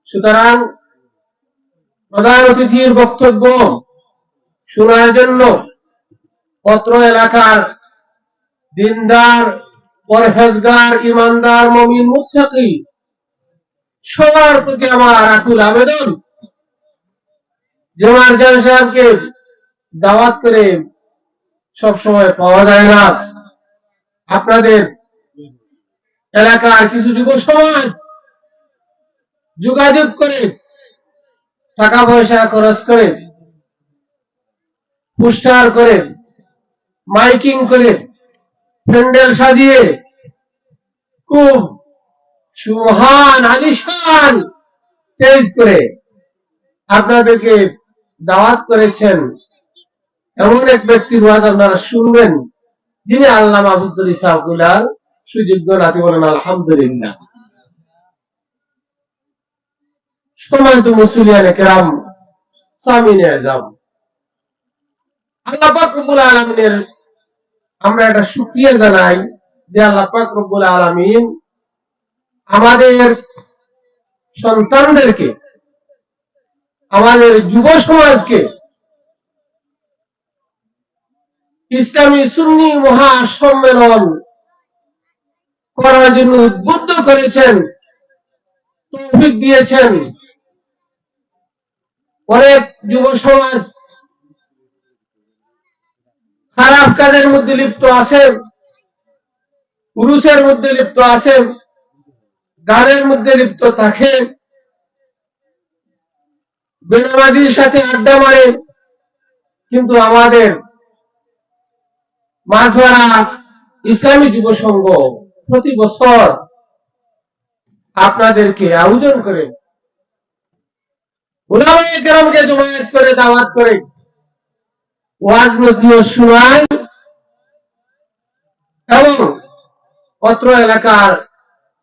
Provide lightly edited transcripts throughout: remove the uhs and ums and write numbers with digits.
সুতরাং প্রধান অতিথির বক্তব্য শোনার জন্য অত্র এলাকার দিনদার, পরহেজগার, ইমানদার, মুমিন, মুত্তাকি সবার প্রতি আমার আকুল আবেদন, জমার জান সাহেবকে দাওয়াত করে সব সময় পাওয়া যায় না। আপনাদের এলাকার কিছু যুব সমাজ যোগাযোগ করে, টাকা পয়সা খরচ করে, পোস্টার করে, মাইকিং করে, প্যান্ডেল সাজিয়ে খুব সুমহান আলিশান স্টেজ করে আপনাদেরকে দাওয়াত করেছেন। এমন এক ব্যক্তির ওয়াজ আপনারা শুনবেন যিনি আল্লামা আব্দুল ইসাকুলার সুযোগ্য নাতি। বলেন আলহামদুলিল্লাহ। সম্মানিত মুসলিয়ানে কেরাম, সামিনে আযম, আল্লাহ পাক রব্বুল আলামিনের আমরা একটা শুকরিয়া জানাই যে আল্লাহ পাক রব্বুল আলামিন আমাদের সন্তানদেরকে, আমাদের যুব সমাজকে ইসলামী সুন্নি মহাসম্মেলন করার জন্য উদ্বুদ্ধ করেছেন, তৌফিক দিয়েছেন। অনেক যুব সমাজ খারাপ কাজের মধ্যে লিপ্ত আছে, পুরুষের মধ্যে লিপ্ত আছে, গানের মধ্যে লিপ্ত থাকে, বেনামাজির সাথে আড্ডা মারে। কিন্তু আমাদের মাঝবাড়া ইসলামী যুব সংঘ প্রতি বছর আপনাদেরকে আয়োজন করে, উলামায়ে কেরামকে জমায়েত করে, দাওয়াত করে, ওয়াজ নসিহত শোনায় এবং অত্র এলাকার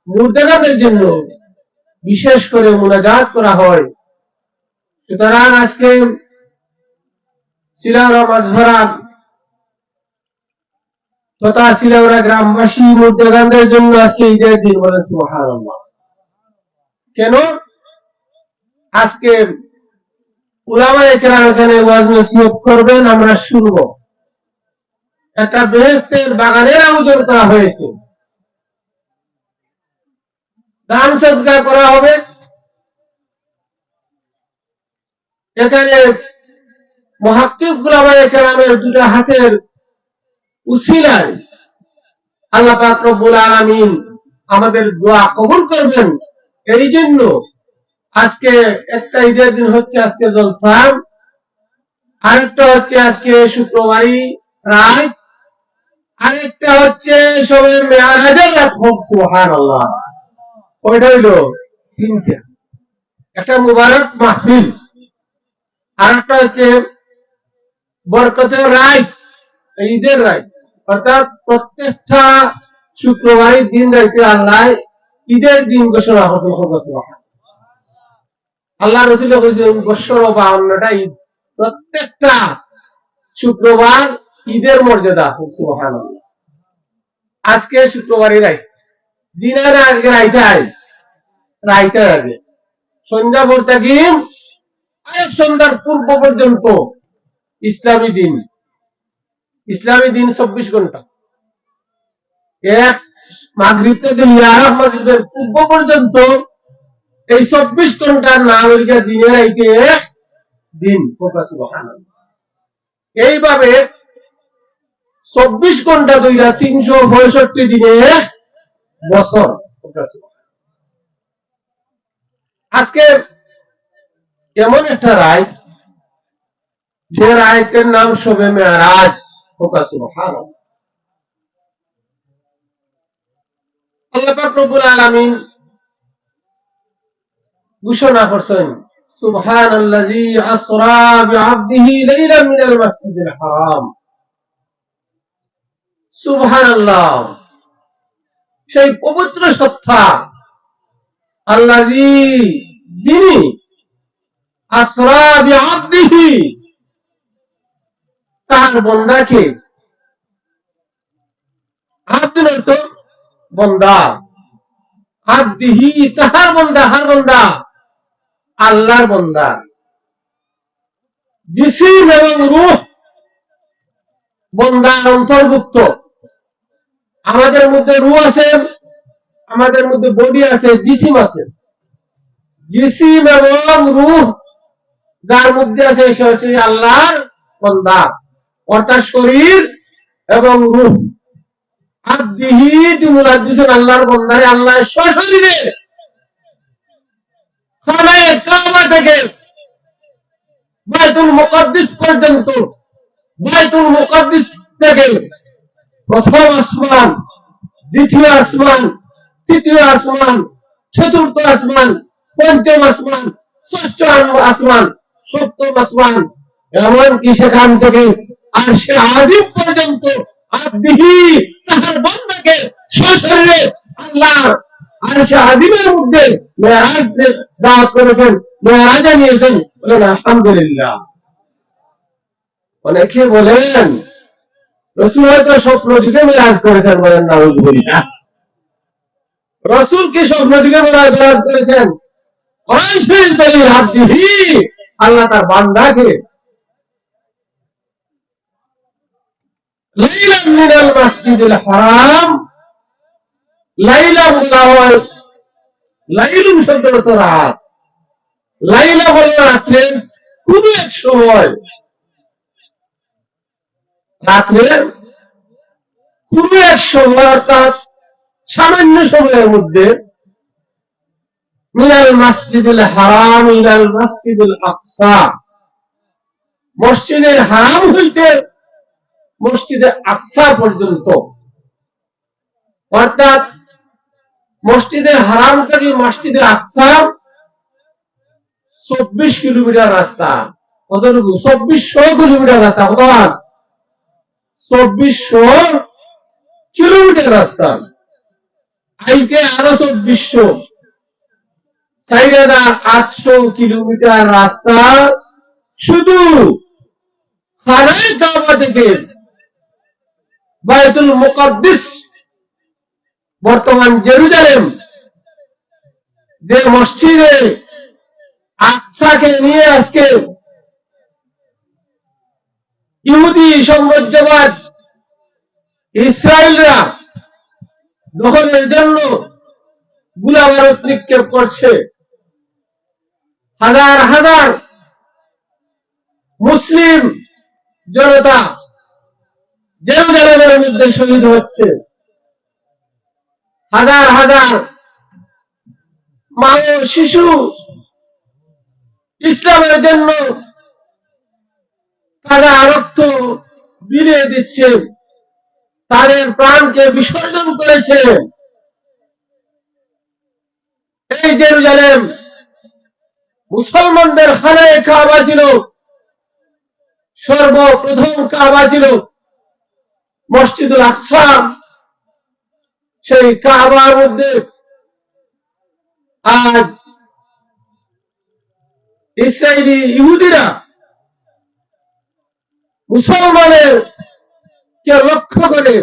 মুর্দাগাদের জন্য বিশেষ করে মুনাজাত করা হয়। সুতরাং আজকে সিলাউড়া মাঝভরা তথা সিলাউড়া গ্রামবাসী মুর্দাগাদের জন্য আজকে ঈদের দিন। বলে সুবহানাল্লাহ। কেন? আজকে উলামায়ে কেরাম এখানে ওয়াজ নসিহত করবেন, আমরা শুনবো। একটা বেহেশতের বাগানের আয়োজন করা হয়েছে, দান সদকা করা হবে। এখানে মুহাক্কিক উলামায়ে কেরামের দুটো হাতের উসিলায় আল্লাহ পাক রব্বুল আলামিন আমাদের দোয়া কবুল করবেন। এই জন্য আজকে একটা ঈদের দিন হচ্ছে আজকে জলসা, আরেকটা হচ্ছে আজকে শুক্রবারই রাত, আরেকটা হচ্ছে সবে মেরাজের রাত। হোক সুবহানাল্লাহ। ওইটা হইলো তিনটা, একটা মুবারক মাহফিল, আরেকটা হচ্ছে বরকতের রাত, ঈদের রাত। অর্থাৎ প্রত্যেকটা শুক্রবারই দিন রাইতে আল্লাহ ঈদের দিন ঘোষণা করছেন। আল্লাহ রাসূল কইছেন বছর 52টা ঈদ, প্রত্যেকটা শুক্রবার ঈদের মর্যাদা। সুবহানাল্লাহ। আজকে শুক্রবারই রাত, দিনের আগে রাইতের আগে সন্ধ্যা পড়তে গিয়ে আরেক সন্ধ্যার পূর্ব পর্যন্ত ইসলামী দিন। ইসলামী দিন 24 ঘন্টা। এক মাগরিব থেকে মিরাজ মাগরিবের পূর্ব পর্যন্ত এই 24 ঘন্টার নাম হইল দিনের আইতে এক দিন। সুবহানাল্লাহ। এইভাবে 24 ঘন্টা ধইরা 365 দিনে এক বছর। আজকে এমন একটা রাত, যে রাতের নাম শবে মেরাজ। সুবহানাল্লাহ। আল্লাহ পাক রব্বুল আলামিন ঘোষণা করছেন সুবহানাল্লাযী আসরা বিআবদিহি লাইলাম মিনাল মাসজিদিল হারাম। সুবহানাল্লাহ, সেই পবিত্র সত্তা আল্লাযী, যিনি আসরা বিআবদিহি, তার বান্দাকে, আব্দ অর্থ বান্দা, আব্দিহি তাহার বান্দা, হার বান্দা, আল্লাহর বান্দা। জিসিম এবং রূহ বান্দার অন্তর্ভুক্ত। আমাদের মধ্যে রূহ আছে, আমাদের মধ্যে বডি আছে, জিসিম আছে। জিসিম এবং রূহ যার মধ্যে আছে সে হচ্ছে আল্লাহর বান্দা, অর্থাৎ শরীর এবং রূহ। আব্দিহি মুরাদ দিয়েছেন আল্লাহর বান্দারে। আল্লাহ সশরীরে খানায়ে কাবা থেকে বাইতুল মুকাদ্দিস পর্যন্ত, বাইতুল মুকাদ্দিস থেকে প্রথম আসমান, দ্বিতীয় আসমান, তৃতীয় আসমান, চতুর্থ আসমান, পঞ্চম আসমান, ষষ্ঠ আসমান, সপ্তম আসমান, এমনকি সেখান থেকে আরশে আজিম পর্যন্ত আব্দিহি তাহার বান্দাকে সশরীরে আল্লাহ আরশে আজিমের মধ্যে মেরাজ দাওয়াত করেছেন, মেরাজে নিয়েছেন। বলেন আলহামদুলিল্লাহ। অনেকে বলেন রাসূল হয়তো স্বপ্ন দিকে মেরাজ করেছেন, বলেন নাউজুবিল্লাহ। রাসূল কি স্বপ্ন দিকে মেরাজ করেছেন? কোরআন শরীফ দলিল আব্দিহি, আল্লাহ তার বান্দাকে লাইলাম মিনাল মাসজিদিল হারাম, লাইলা বলা হয়, লাইলুন শব্দের অর্থ রাত, লাইলা বলা রাত্রের কোন এক সময়, রাত্রের কোন এক সময় অর্থাৎ সামান্য সময়ের মধ্যে মিনাল মাসজিদুল হারাম ইলাল মাসজিদুল আকসা, মসজিদের হারাম হইতে মসজিদে আকসা পর্যন্ত, অর্থাৎ মসজিদের হারাম থেকে মসজিদে আকসা 24 কিলোমিটার রাস্তা। কতটুকু? 2400 কিলোমিটার রাস্তা। কত? 2400 কিলোমিটার রাস্তা। আইতে আরো 2400, 4800 কিলোমিটার রাস্তা শুধু খানায়ে কাবা থেকে বাইতুল মুকাদ্দিস, বর্তমান জেরুজালেম, যে মসজিদে আকসাকে নিয়ে আজকে ইহুদি সাম্রাজ্যবাদ ইসরায়েলরা দখলের জন্য গোলাবারুদ নিক্ষেপ করছে। হাজার হাজার মুসলিম জনতা জেরুজালেমের মধ্যে শহীদ হচ্ছে। হাজার হাজার মা ও শিশু ইসলামের জন্য তারা রক্ত বিলিয়ে দিচ্ছে, তাদের প্রাণকে বিসর্জন করেছে। এই জেরুজালেম মুসলমানদের খানায়ে কাবা ছিল, সর্বপ্রথম কাবা ছিল মসজিদুল আকসা। সেই কাবার মধ্যে আজ ইসরায়েলি ইহুদিরা মুসলমানের কে লক্ষ্য করে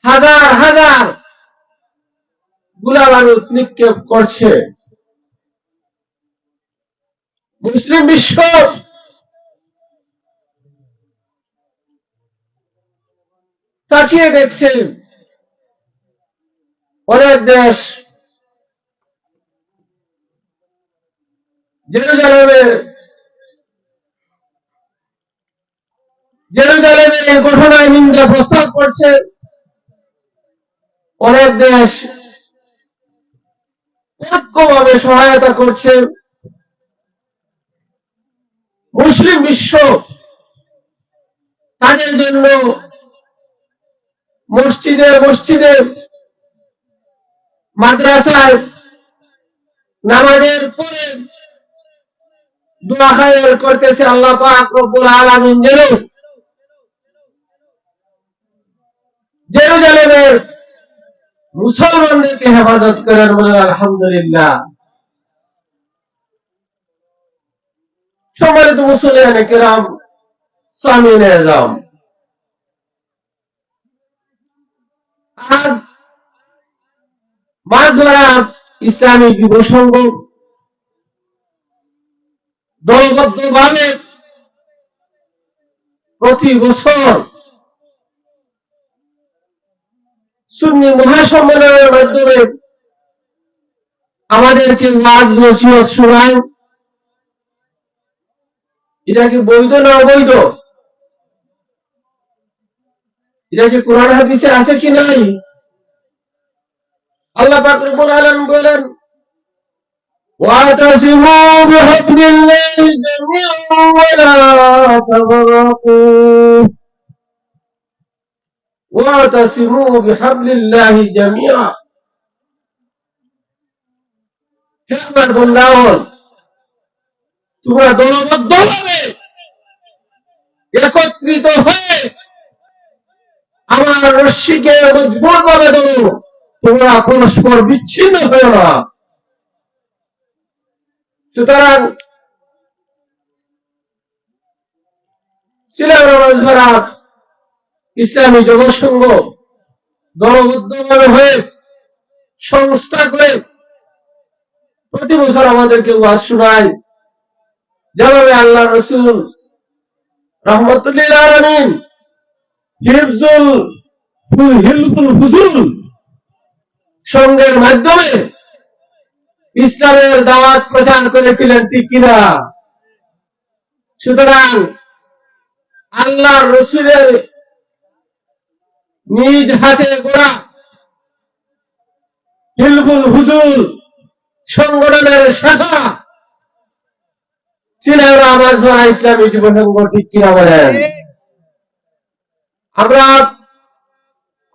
হাজার হাজার গোলাবারুদ নিক্ষেপ করছে। মুসলিম বিশ্ব তাকিয়ে দেখছে। অনেক দেশ জেরুজালেমের এই ঘটনায় নিন্দা প্রস্তাব করছে। অনেক দেশ ঐক্যভাবে সহায়তা করছে। মুসলিম বিশ্ব তাদের জন্য মসজিদে মসজিদে, মাদ্রাসায় নামাজের পরে দোয়া খায়ের করতেছে, আল্লাহ পাক রব্বুল আলামিন যেন জেরুজালেমের মুসলমানদেরকে হেফাজত করেন। বলেন আলহামদুলিল্লাহ। সম্মানিত মুসলিয়ানে কিরাম, সামিনে আযম, আজ মাঝবাড়া ইসলামী যুব সংঘ দলবদ্ধভাবে প্রতি বছর সুন্নি মহাসম্মেলনের মাধ্যমে আমাদেরকে ওয়াজ নসিহত শোনায়। এটা কি বৈধ না অবৈধ? এটা কি কোরআন হাদিসে আছে কি নাই? আল্লাহ পাক রব্বুল আলামিন বলেন, ওয়াতাসিমু বিহাবলিল্লাহি জামিআন ওয়া লা তাফাররাকু, ওয়াতাসিমু বিহাবলিল্লাহি জামিআন। হে আমার বান্দাগণ, তোমরা দলবদ্ধভাবে একত্রিত হয়ে আমার রশ্মিকে মজবুতভাবে ধরো, তোমরা পরস্পর বিচ্ছিন্ন হও না। সুতরাং ইসলামী জনসংঘ দলবদ্ধভাবে হয়ে সংস্থা করে প্রতি বছর আমাদেরকে ওয়াজ শোনায়। যেভাবে আল্লাহ রসুল রাহমাতুল লিল আলামিন হিফজুল ফুজুল সংঘের মাধ্যমে ইসলামের দাওয়াত প্রচার করেছিলেন, ঠিক কিনা? সুতরাং আল্লাহ রসুলের নিজ হাতে গড়া হিলফুল হুজুল সংগঠনের শাখা সিলেরা মাজমারা ইসলামী যুব সংঘ, ঠিক কিনা বলেন? আমরা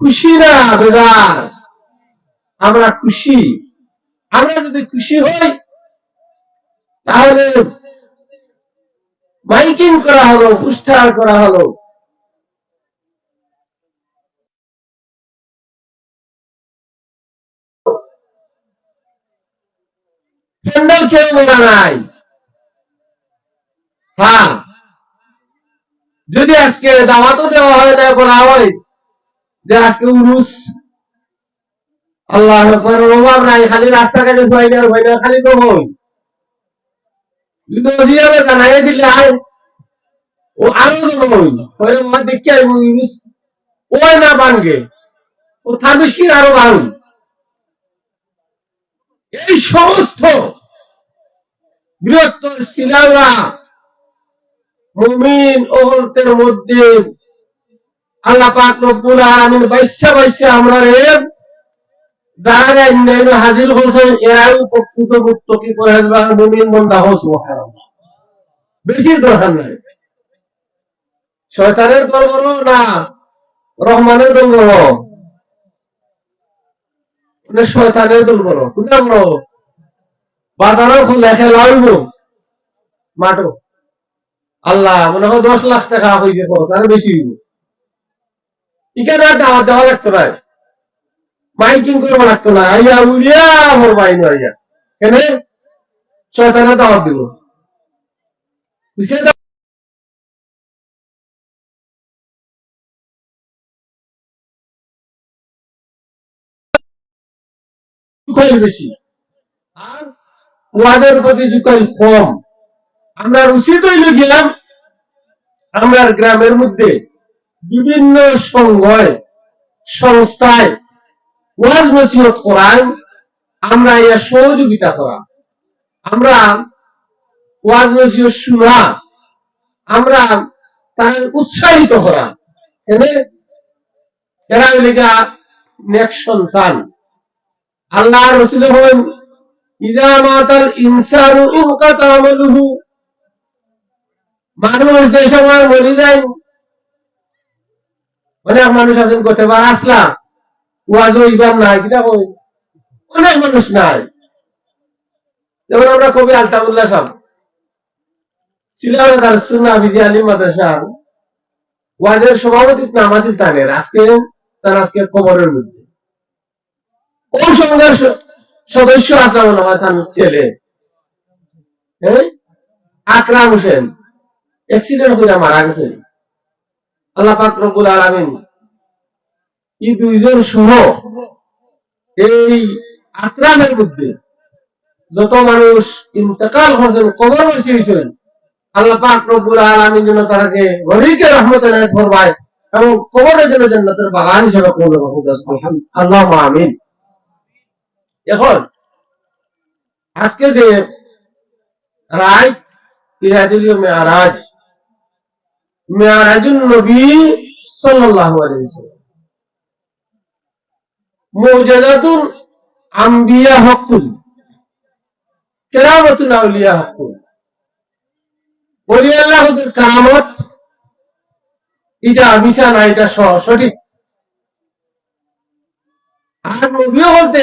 খুশি না বেজার? আমরা খুশি। আমরা যদি খুশি হই তাহলে মাইকিং করা হলো, পোস্টার করা হলো, প্যান্ডেল কেউ বলা নাই। হ্যাঁ, যদি আজকে দাওয়াতও দেওয়া হয় না, বলা হয় যে আজকে উরুস, আল্লাহ অভাব নাই, খালি রাস্তাঘাটে খালি তো হই, জানাই দিলে আয় ও আরো দেখি উরুস ওই না ভাঙ্গে, ও থাবিষ্কির আরো ভাঙ। এই সমস্ত বৃহত্তর শিলারা মুমিন ওহলতের মধ্যে আল্লাহ পাক রব্বুল আলামিন বাইসা বাইসা আমরা যারা হাজির হয়েছেন এরাই প্রকৃত মুত্তাকি পরহেজগার মুমিন বান্দা হও। সুবহানাল্লাহ। বেশি দরকার নাই। শয়তানের দল বড় না রহমানের দল বড়? শয়তানের দল বড়। কোনটা বড়? বাজারও লেখে লাইব মাঠো আল্লাহ মনে হয় 10 লাখ টাকা হয়েছে খরচ, আর বেশি এখানে দাওয়াত দেওয়া লাগতো না, মাইকিং করবো লাগতো না, আইয়া উড়িয়া আমার বাইন আইয়া কেন শয়তানের দাওয়াত দিব। বেশি আর ওয়াজের প্রতি ঝুঁকাই কম। আমরা উচিত হইল গেলাম আমরা গ্রামের মধ্যে বিভিন্ন সংঘয় সংস্থায় ওয়াজ নসিহত করায়, আমরা এর সহযোগিতা করা, আমরা ওয়াজ নসিহত শোনা, আমরা তার উৎসাহিত করা। এরা লেগা নেক সন্তান। আল্লাহ রসুল হলেন ইজা মাতাল ইনসানু ইনকাতা আমালুহু, মানুষ যে সময় মরে যায়, অনেক মানুষ আছেন করতে পার আসলা ওয়াজ হইবার নাই, কিনা কই অনেক মানুষ নাই। যেমন আমরা কবি আলতাফুল্লাহ সাহেব সিলাওয়াত আর সুন্নাহ বিজি আলী মাদ্রাসার ওয়াজের সভাপতি নামাজিল তানের আজকে কবরের মধ্যে ও সংঘের সদস্য আসলাম তার ছেলে আকরাম হোসেন অ্যাক্সিডেন্ট হয়ে মারা গেছে। আল্লাহ পাক রব্বুল আলামিন এই দুইজন সহ এই আকরামের মধ্যে যত মানুষ ইন্তেকাল করেছেন, কবরবাসী হয়েছেন, আল্লাহ পাক রব্বুল আলামিন যেন তাকে গরিকে রহমতে নায়াত ফরমায় এবং কবরের জন্য জান্নাতের বাগান হিসেবে কবুল করুন। আল্লাহুম্মা আমিন। এখন আজকে যে রায় ইরাদুল মেরাজ, মেরাজুন নবী সাল্লাল্লাহু আলাইহি ওয়াসাল্লাম, মুজাদাতুল আম্বিয়া হকুল, কেরামাতুল আউলিয়া হকুল, ওলি আল্লাহদের কারামত, এটা মিশা না, এটা সঠিক। আর নবী বলতে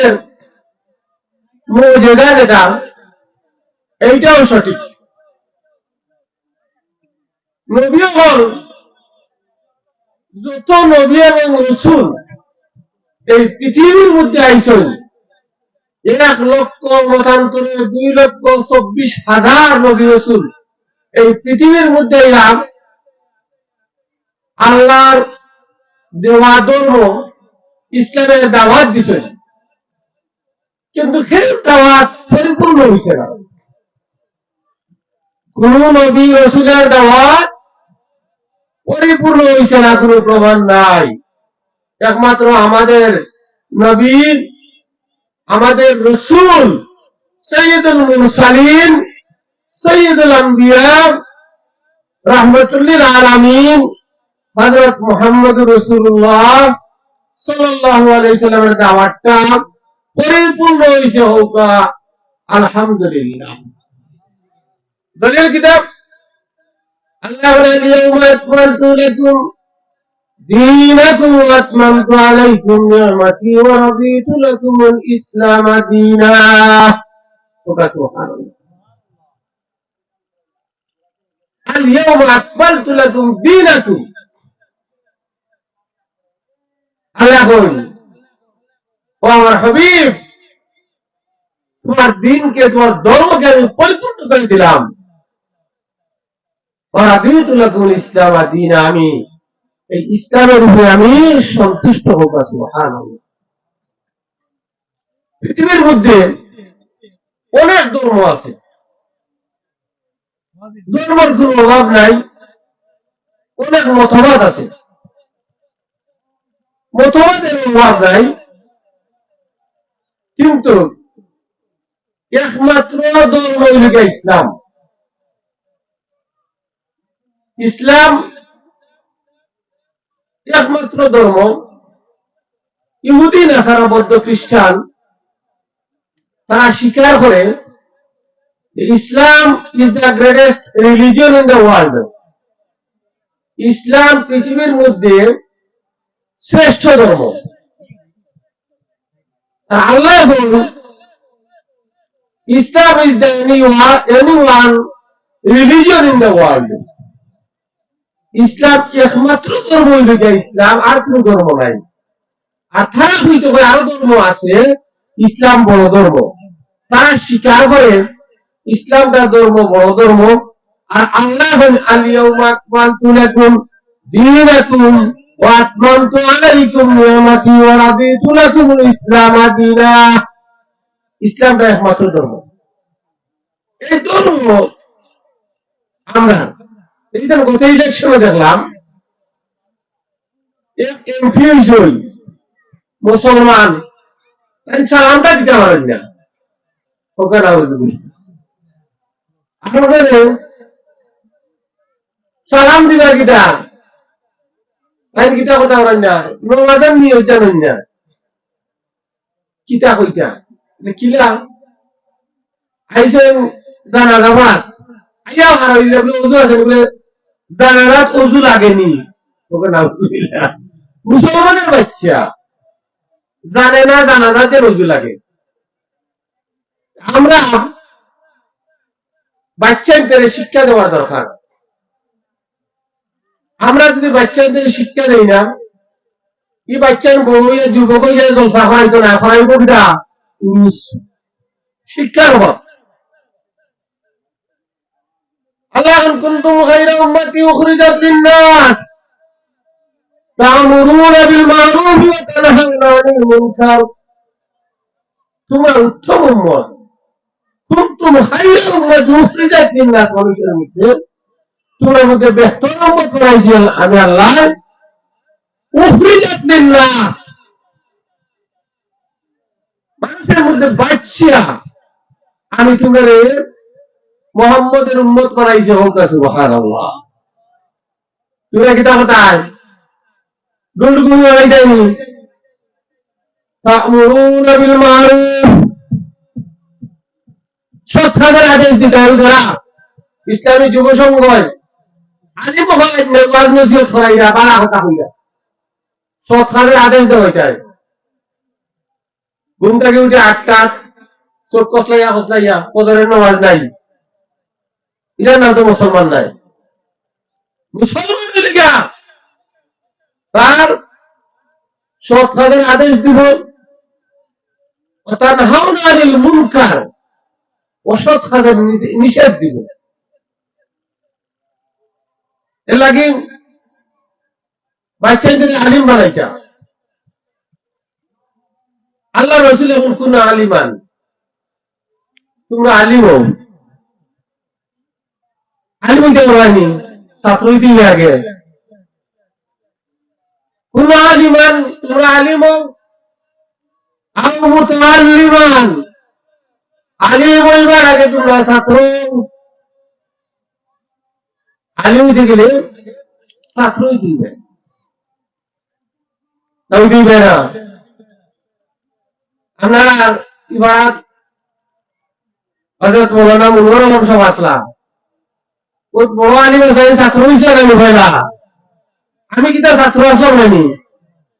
মুজিজা যেটা, এইটাও সঠিক। নবী হল যত নবী এবং রাসূল এই পৃথিবীর মধ্যে আইছেন, 1,24,000 নবী রাসূল এই পৃথিবীর মধ্যে আল্লাহর দেওয়া ধর্ম ইসলামের দাওয়াত দিছেন, কিন্তু সেই দাওয়াত পরিপূর্ণ হয়েছে না। কোন নবী রাসূলের দাওয়াত পরিপূর্ণ হয়েছে না, কোন প্রমাণ নাই। একমাত্র আমাদের নবী, আমাদের রাসূল সাইয়্যিদুল মুরসালিন, সাইয়্যিদুল আম্বিয়া, রাহমাতুল লিল আলামিন হযরত মুহাম্মদুর রাসূলুল্লাহ সাল্লাল্লাহু আলাইহি ওয়াসাল্লামের দাওয়াতটা পরিপূর্ণ হয়েছে হোক আলহামদুলিল্লাহ। দলিল কিতাব আল্লাহ আল-ইয়াউমা আকমালতু লাকুম দীনাকুম ওয়া আতমামতু আলাইকুম নি'মাতি ওয়া রাদিতু লাকুমুল ইসলাম দীনা। সুবহানাল্লাহ। আল-ইয়াউমা আকমালতু লাকুম দীনাকুম, আল্লাহ বলেন ও আমার হাবিব, তোমার দিনকে, তোমার ধর্মকে আমি পরিপূর্ণ করে দিলাম। ইসলাম দিন, আমি এই ইসলামের উপরে আমি সন্তুষ্ট হোক। সুবহানাল্লাহ। পৃথিবীর মধ্যে অনেক ধর্ম আছে, ধর্মের কোন অভাব নাই। অনেক মতবাদ আছে, মতবাদের অভাব নাই, কিন্তু একমাত্র ধর্ম হইল ইসলাম। ইসলাম একমাত্র ধর্ম। ইহুদি, নাসারা, বৌদ্ধ, খ্রিস্টান তারা স্বীকার করে Islam is the greatest religion in the world. ইসলাম পৃথিবীর মধ্যে শ্রেষ্ঠ ধর্ম। আল্লাহ বলেন Islam is the any one religion in the world. ইসলাম একমাত্র ধর্ম হইল ইসলাম, আর কোন ধর্ম নাই। আর তারা হইতে পারে আরো ধর্ম আছে, ইসলাম বড় ধর্ম। তারা স্বীকার করে ইসলামটা ধর্ম, বড় ধর্ম। আর আল্লাহ আল-ইয়াউমা আকমালতু লাকুম দীনাকুম ওয়া আতমামতু আলাইকুম নি'মাতি ওয়া রাদিতু লাকুমুল ইসলাম দীনা। ইসলামটা একমাত্র ধর্ম। এই ধর্ম আমরা গত ইলেকশনে দেখলাম, এক এমপি হইল মুসলমান, সালামটা দিতে পারেন না। ওখানে আপনাদের সালাম দিবা কিতা, তাই কিতা কথা বলেন না, নমাজান নিয়ে জানেন না, কিতা কইতা কিলা আইসেন জানাজা ভাত আইয়া হারাই ওজু আছে বলে জানাজাত ওজু লাগেনি। ওখানে মুসলমানের বাচ্চা জানে না জানাজাতে ওজু লাগে। আমরা বাচ্চাদের শিক্ষা দেওয়া দরকার। আমরা যদি বাচ্চাদের শিক্ষা দেই না, এই বাচ্চার বউ যুবক জলসা খাইতো না, খাইব কিনা শিক্ষার অভাব। আল্লাহ কুনতুম খায়রা উম্মাতি উখরিজাত লিন-নাস তা'মুরুনা বিল মা'রুফ ওয়া তানহাউনা আনিল মুনকার। তোমরা উত্তম উম্মত, কুনতুম খায়রা উম্মাতি উখরিজাত লিন-নাস, মানুষের মধ্যে তোমার মধ্যে বেহতর উম্মত বানাইছি আমি আল্লাহ। উখরিজাত লিন-নাস, মানুষের মধ্যে বাঁচিয়া আমি তোমারে মুহাম্মদের উম্মত বানাইছি। হোক সুবহানাল্লাহ। তোমরা কি তা কোথায় গুলগুলি বানাই দেয়নি? তা'মুরুনা বিল মা'রুফ, সৎ কাজের আদেশ দিতে হবে। যারা ইসলামী যুব সংঘ আলিম হয় ওয়াজ নসিহত করাইরা বালা কথা হইয়া সৎ কাজের আদেশ দেওয়া যায়। ঘুম থেকে উঠে 8টা চোখ কসলাইয়া ফজরের নামাজ নাই, এটার নাম তো মুসলমান নাই। মুসলমান হইলে গিয়া তার সৎ কাজের আদেশ দিব, তানহাউনা আনিল মুনকার, অসৎ কাজের নিষেধ দিব। এর লাগে বাচ্চাদের আলিম বানাইতা। আল্লাহ রাসূল এখন কোন আলিমান, তোমরা আলিম হও। আলিম হইতে পারবানি, ছাত্র হইতে আগে। কোন আলিমান, তোমরা আলিম হও। আও মুতাআল্লিমান, আলিম হইবার আগে তোমরা ছাত্র। আলিম হইতে গেলে ছাত্র হইতে হবে, না হইতে হবে না। আপনারা ইবাদত হযরত মাওলানা মুনওয়ার আলম সাহেব আসলাম, ওই বড় আলিমের কাছে ছাত্র হইছে না ভাইরা? আমি কি তার ছাত্র আসলাম নানি?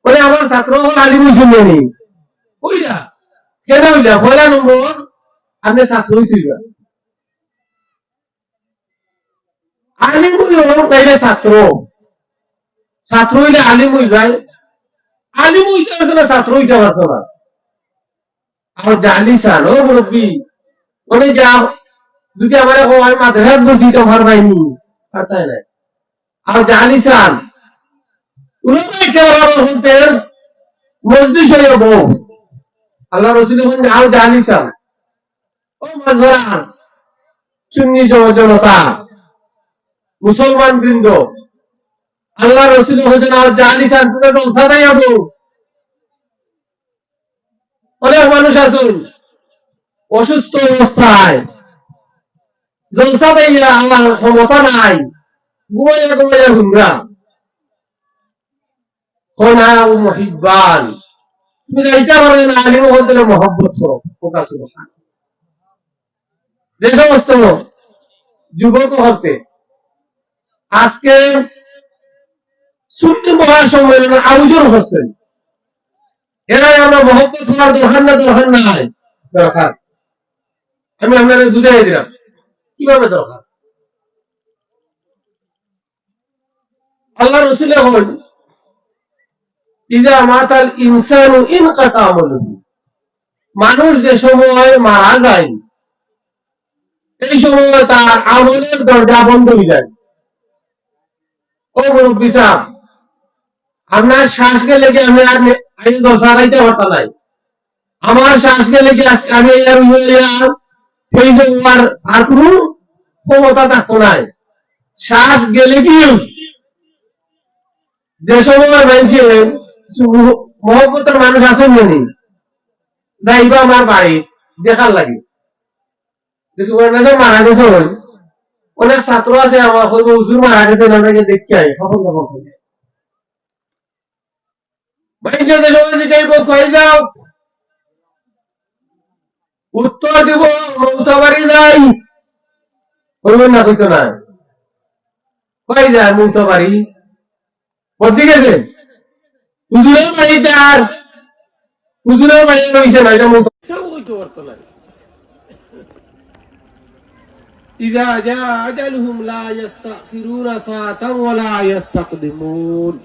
বলে আমার ছাত্র হল আলিম হইছেন নানি? ওইটা কেন হইলা? পয়লা নম্বর আপনি ছাত্র হইতে। আলিম হইলে ছাত্র, ছাত্র হইলে আলিম হইবাই। আলিম হইতে পারছো না, ছাত্র হইতে পারছো না। আর জানিসান ও মুরব্বী, মানে যা যদি আমার আমি মাদ্রাসাত বলছি তো ভার পাইনি, পারতাই না। আর জানিসান উলামায়ে কেরাম হতেন মজলিসে বউ। আল্লাহ রাসূল বলেন আও জানিসান, ও মাযহার সুন্নি জনতা মুসলমান বৃন্দ, আল্লাহ রাসূল বলেন আও জানিসান, তোমরা জলসা দেই আবু। অনেক মানুষ আছেন অসুস্থ অবস্থায়, জলসা দেইয়া আমার ক্ষমতা নাই, ঘুমাইয়া হুমরা কোনাও মুহিব্বান। তুমি যাইতে পারবে না, আলিম হতে মহব্বত প্রকাশ। যে সমস্ত যুবক হতে আজকে সুন্নি মহাসম্মেলনের আয়োজন হচ্ছেন, এরাই আমরা মহব্বত হওয়ার দরকার না? দরকার নাই? দরকার। আমি আপনাদের বুঝাই দিলাম কিভাবে দরকার। আল্লাহ রাসূল বলেন ইজা মাতাল ইনসানু ইনকাতা আমালুহু, মানুষ যে সময় মারা যায় এই সময় তার আমলের দরজা বন্ধ হয়ে যায়। ও মুরব্বী সাহেব, আপনার শ্বাস গেলে কি আমি আর দশা রাইতে পারতা নাই? আমার শ্বাস গেলে কি আমি আর কোন ক্ষমতা থাকতো নাই। শ্বাস গেলে কি যে সময় মানুষের মহব্বতের মানুষ আসেন জানি যাইবা আমার বাড়ি দেখার লাগে, মারা গেছে অনেক ছাত্র আছে আমার হুজুর মারা গেছে, আপনাকে দেখতে আই সফল সফল করে যাও, উত্তর দিব মৌতা বাড়ি যাই, করবেন না? কইতো না কই যায় মৌতা বাড়ি বদলি গেছে, হুজুরের বাড়িতে আর হুজুরের বাড়ি রয়েছে না, এটা মৌতা কইতে পারতো না। ইজা জা আজালুহুম লা ইস্তাখিরুনা সাআতান ওয়া লা ইস্তাকদিমুন।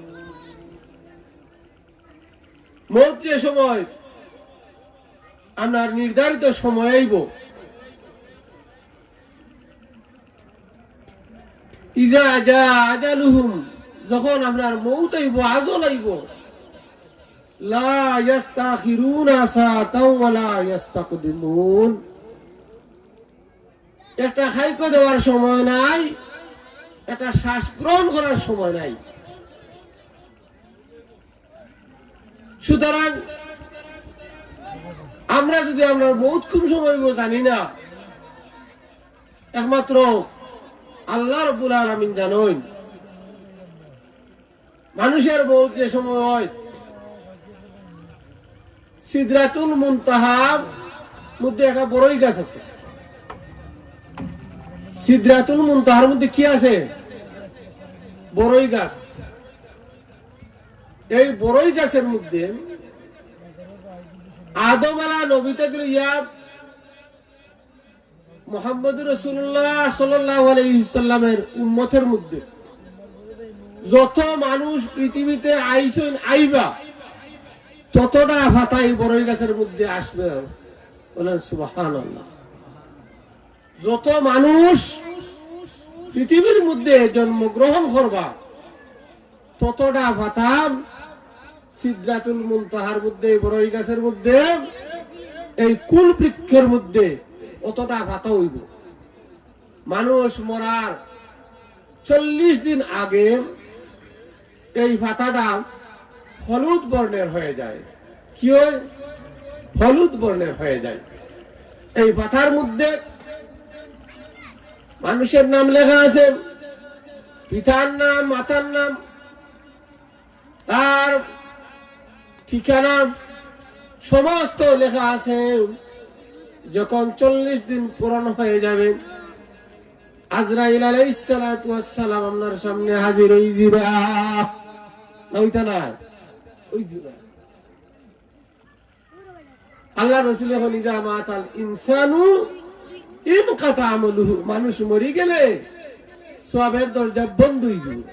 মওত যে সময় আপনার নির্ধারিত সময় আইব, ইজা জা আজালুহুম, যখন আপনার মওত আইব, আজল আইব, লা ইস্তাখিরুনা সাআতান ওয়া লা ইস্তাকদিমুন। একটা খাইকো দেওয়ার সময় নাই, একটা শ্বাস গ্রহণ করার সময় নাই। সুতরাং আমরা যদি আমরা মৌত কোন সময় জানি না, একমাত্র আল্লাহ রাব্বুল আলামিন জানেন। মানুষের মৌত যে সময় হয়, সিদরাতুল মুনতাহার মধ্যে একটা বড়ই গাছ আছে। সিদরাতুল মুনতাহার মধ্যে কি আছে? বড়ই গাছ। এই বড়ই গাছের মধ্যে আদম আলাইহিস নবী থেকে ইয়া মুহাম্মদুর রাসূলুল্লাহ সাল্লাল্লাহু আলাইহি সাল্লামের উম্মতের মধ্যে যত মানুষ পৃথিবীতে আইবা ততটা ফাতা এই বড়ই গাছের মধ্যে আসবে। বলেন সুবহানাল্লাহ। যত মানুষ পৃথিবীর মধ্যে জন্মগ্রহণ করবা ততটা ফাতা সিদরাতুল মুনতাহার মধ্যে, বড়ই গাছের মধ্যে, এই কুল বৃক্ষের মধ্যে অতটা ফাতা হইব। মানুষ মরার 40 দিন আগে এই পাতাটা হলুদ বর্ণের হয়ে যায়। কি হয়? হলুদ বর্ণের হয়ে যায়। এই পাতার মধ্যে মানুষের নাম লেখা আছে, পিতার নাম, মাতার নাম, তার ঠিকানা সমস্ত লেখা আছে। যখন 40 দিন পূরণ হয়ে যাবে, আজরাইল আলাইহিস সালাতু ওয়াস সালাম আপনার সামনে হাজির হই যাবে। ওইটা না, ওই যাবে। আল্লাহ রাসূল বলেন, ইজা মাতাল ইনসানু ইনকাতা আমালুহু, মানুষ মরে গেলে সওয়াবের দরজা বন্ধ হয়ে যাবে।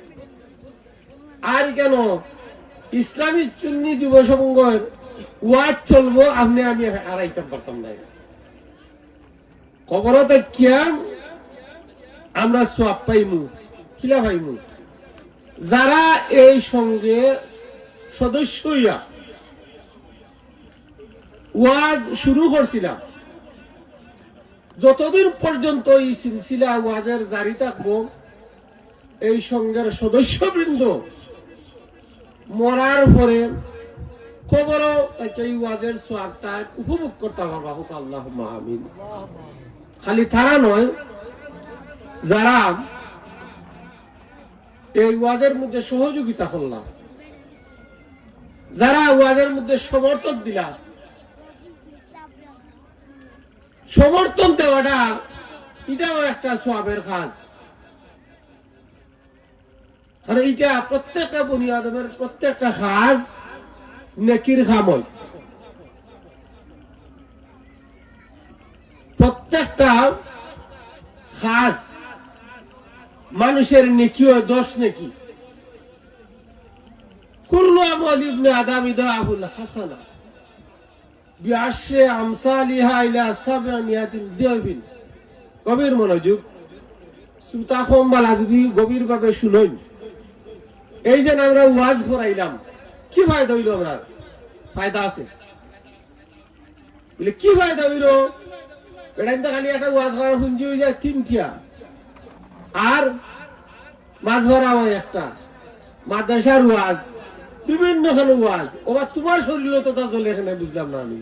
আর কেন ইসলামী সুন্নি যুব সংঘের ওয়াজ চলবো, আমি আড়াইতে পারতাম না। কবরতে কিয়াম আমরা সওয়াব পাইমু, কিলা পাইমু? যারা এই সঙ্গে সদস্য হইয়া ওয়াজ শুরু করছিলাম, যতদিন পর্যন্ত এই সিলসিলা ওয়াজের জারি থাকবো, এই সঙ্গের সদস্যবৃন্দ মরার পরে কবরও এই ওয়াজের সওয়াবটা উপভোগ করতে পারবা। হোক আল্লাহুম্মা আমিন। খালি তারা নয়, যারা এই ওয়াজের মধ্যে সহযোগিতা করলাম, যারা ওয়াজের মধ্যে সমর্থন দিলাম, সমর্থন দেওয়াটা এটাও একটা সওয়াবের কাজ। কারণ এটা প্রত্যেকটা বনি আদমের প্রত্যেকটা কাজ নেকির কাম হয়। প্রত্যেকটা কাজ মানুষের নেকি হয়, 10 নেকি। কুল্লু আমাল ইবনে আদম ইদাহুল হাসানা বিআশরি আমসালিহা ইলা 700 দিরহম। গভীর মনোযোগ, শ্রোতা কমবালা যদি গভীর ভাবে শুনেন। এই যে আমরা ওয়াজ করাইলাম, কি ফায়দা হইল? আমরা ফায়দা আছে বলে কি ফায়দা হইল? এটা খালি একটা ওয়াজ করার পুঁজি হয়ে যায় 3টা, আর মাছ ভরা হয় একটা, মাদ্রাসার ওয়াজ, বিভিন্ন খানে ওয়াজ। ওবার তোমার শরীর তো তা চলে এখানে, বুঝলাম না আমি।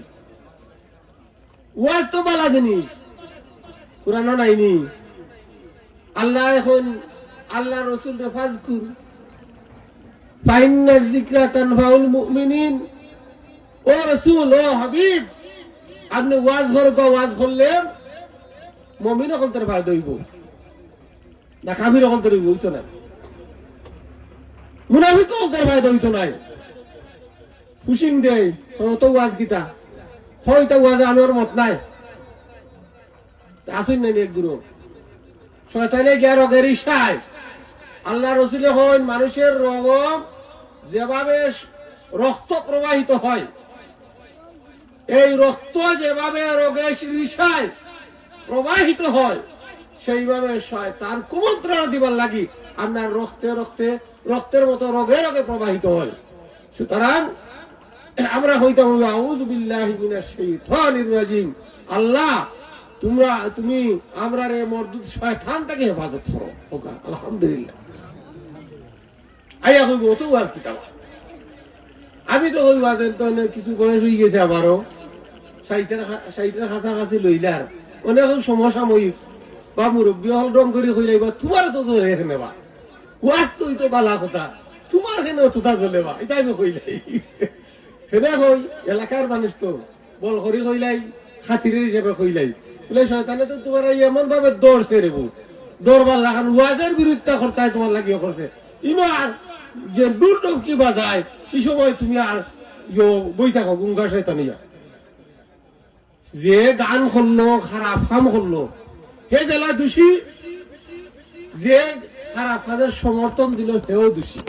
ওয়াজ তো বালা জিনিস, কোরআনও নাইনি। আল্লাহ এখন আল্লাহ রসুল ফাজকুর ফাইন্না যিকরা তানফাউল মুমিনিন। ও রসুল, ও হাবিব, আপনি ওয়াজ করলে মুমিন হলতে ফায়দা হইব না কাফির হলতে হইতো না, মুনাফিক হলতে ফায়দা হইতো নাই। ফুসিং দেয় তো ওয়াজ গীতা হয়তো ওয়াজে আমার মত নাই, আসুন নাই এক গুরু শয়তানে গিয়া রোগের ইশায়। আল্লাহ রসুলে হন মানুষের রোগ যেভাবে রক্ত প্রবাহিত হয়, এই রক্ত যেভাবে রোগের ইশায় প্রবাহিত হয়, সেইভাবে শয়তান কুমন্ত্রণা দিবার লাগি আপনার রক্তের মতো রোগে রোগে প্রবাহিত হয়। সুতরাং আমরা হইতাম আউযু বিল্লাহি মিনাশ শাইতানির রাজিম। আল্লাহ তুমি আমরা রে মরদুদ শয়তান থেকে হেফাজত করো ওকা আলহামদুলিল্লাহ আইয়া কইব তো ওয়াজ কিতাব আমি তো ওই ওয়াজের তো কিছু বয়স হয়ে গেছে আমারও 60 কাছাকাছি লইলার অনেক সমসাময়িক বা মুরব্বী হল রং করে কইলাইব তোমার তো এখানে বা ওয়াজ তুই তো বালা কথা তোমার কেন তোতা চলে বা এটা আমি কইলাই সেটা কই এলাকার মানুষ তো বল করি কইলাই খাতিরের হিসেবে কইলাই বলে শয়তানে তো তোমার এমন ভাবে দৌড়ছে রে বুঝ দৌড়বার লাগান ওয়াজের বিরুদ্ধে করতে তোমার লাগিয়ে করছে ইমার যে দূর কি বাজায় এই সময় তুমি আর বই থাকো গুঙ্গা শয়তানিয়া যে গান করলো খারাপ কাম করলো হে জেলা দোষী যে খারাপ কাজের সমর্থন দিল সেও দোষী